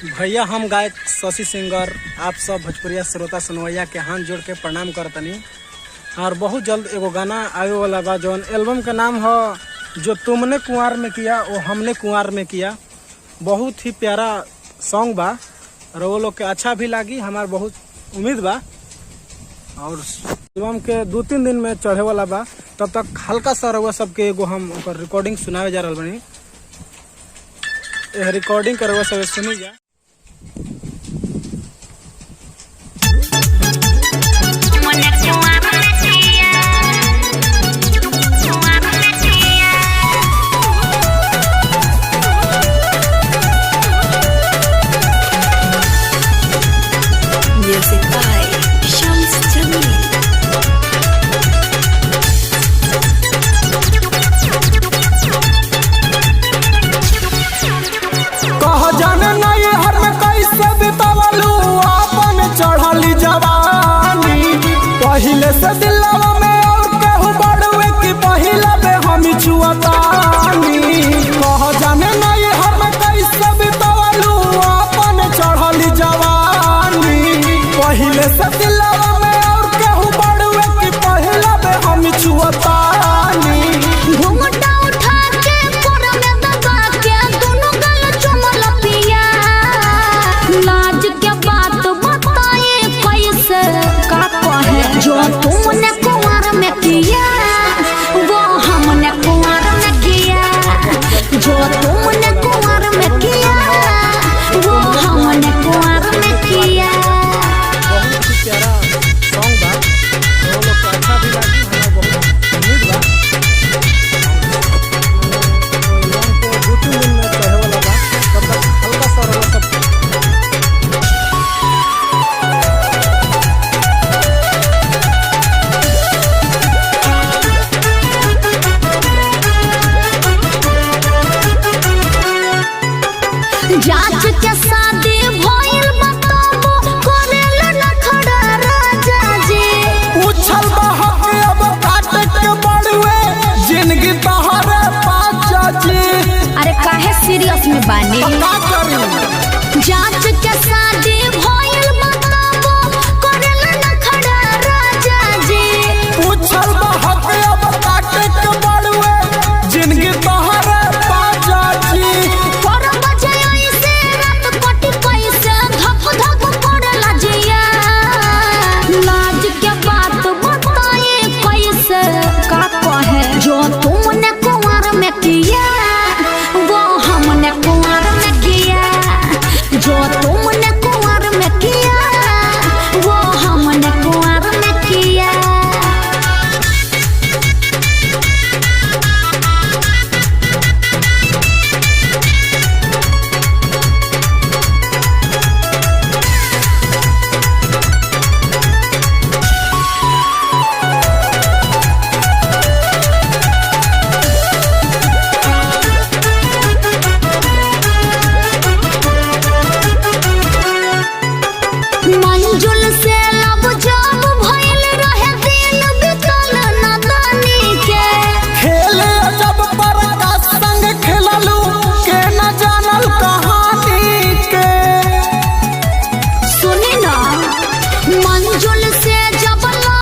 भैया हम गायक शशि सिंगर आप सब भोजपुरिया श्रोता सुनवैया के हाथ जोड़ के प्रणाम करतनी। और बहुत जल्द एगो गाना आवे वाला बा जौन एल्बम का नाम है जो तुमने कुंवार में किया वो हमने कुंवार में किया। बहुत ही प्यारा सॉन्ग बा और वो लोग के अच्छा भी लगी, हमार बहुत उम्मीद बा। और एल्बम के 2-3 दिन में चढ़े वाला बा, तब तक हल्का सा रहुआ सबके एगो हम रिकॉर्डिंग सुनावे जा रहा बनी। रिकॉर्डिंग करवा सब सुनी जा। Music by Shams Jamil. कह जाने नहीं हर में कैसे बितावलू अपन चढ़ली जवानी। पहिले से दिलवा में और केहू बड़ुए की पहिला में हम छुअतानी। कह जाने नहीं हर में कैसे बितावलू अपन चढ़ली जवानी। पहिले से दिलवा में और केहू बड़ुए की पहिला में हम छुअतानी। घूंघटा उठा के कोरा में दबा के दोनों गल चुमल पिया। लाज के बात बताए कैसे का कहे जो तुमने कुंवर में किया वो हमने कुंवर में किया। जो तुमने कुंवर में किया वो हमने कुंवर में किया। बहुत ही प्यारा सॉन्ग बा, वो लोग को अच्छा भी लगी, हमें बहुत उम्मीद बा। एल्बम को 2-3 दिन में चढ़े वाला बा, तब तक हल्का सा रहुआ सब जांच के शादी भइल बताबो करेला न खड़ा राजा जी। उछल बहक अब काट के बड़ुए जिंदगी तहरे पाचा जी। अरे काहे सीरियस में बानी? का करी जांच के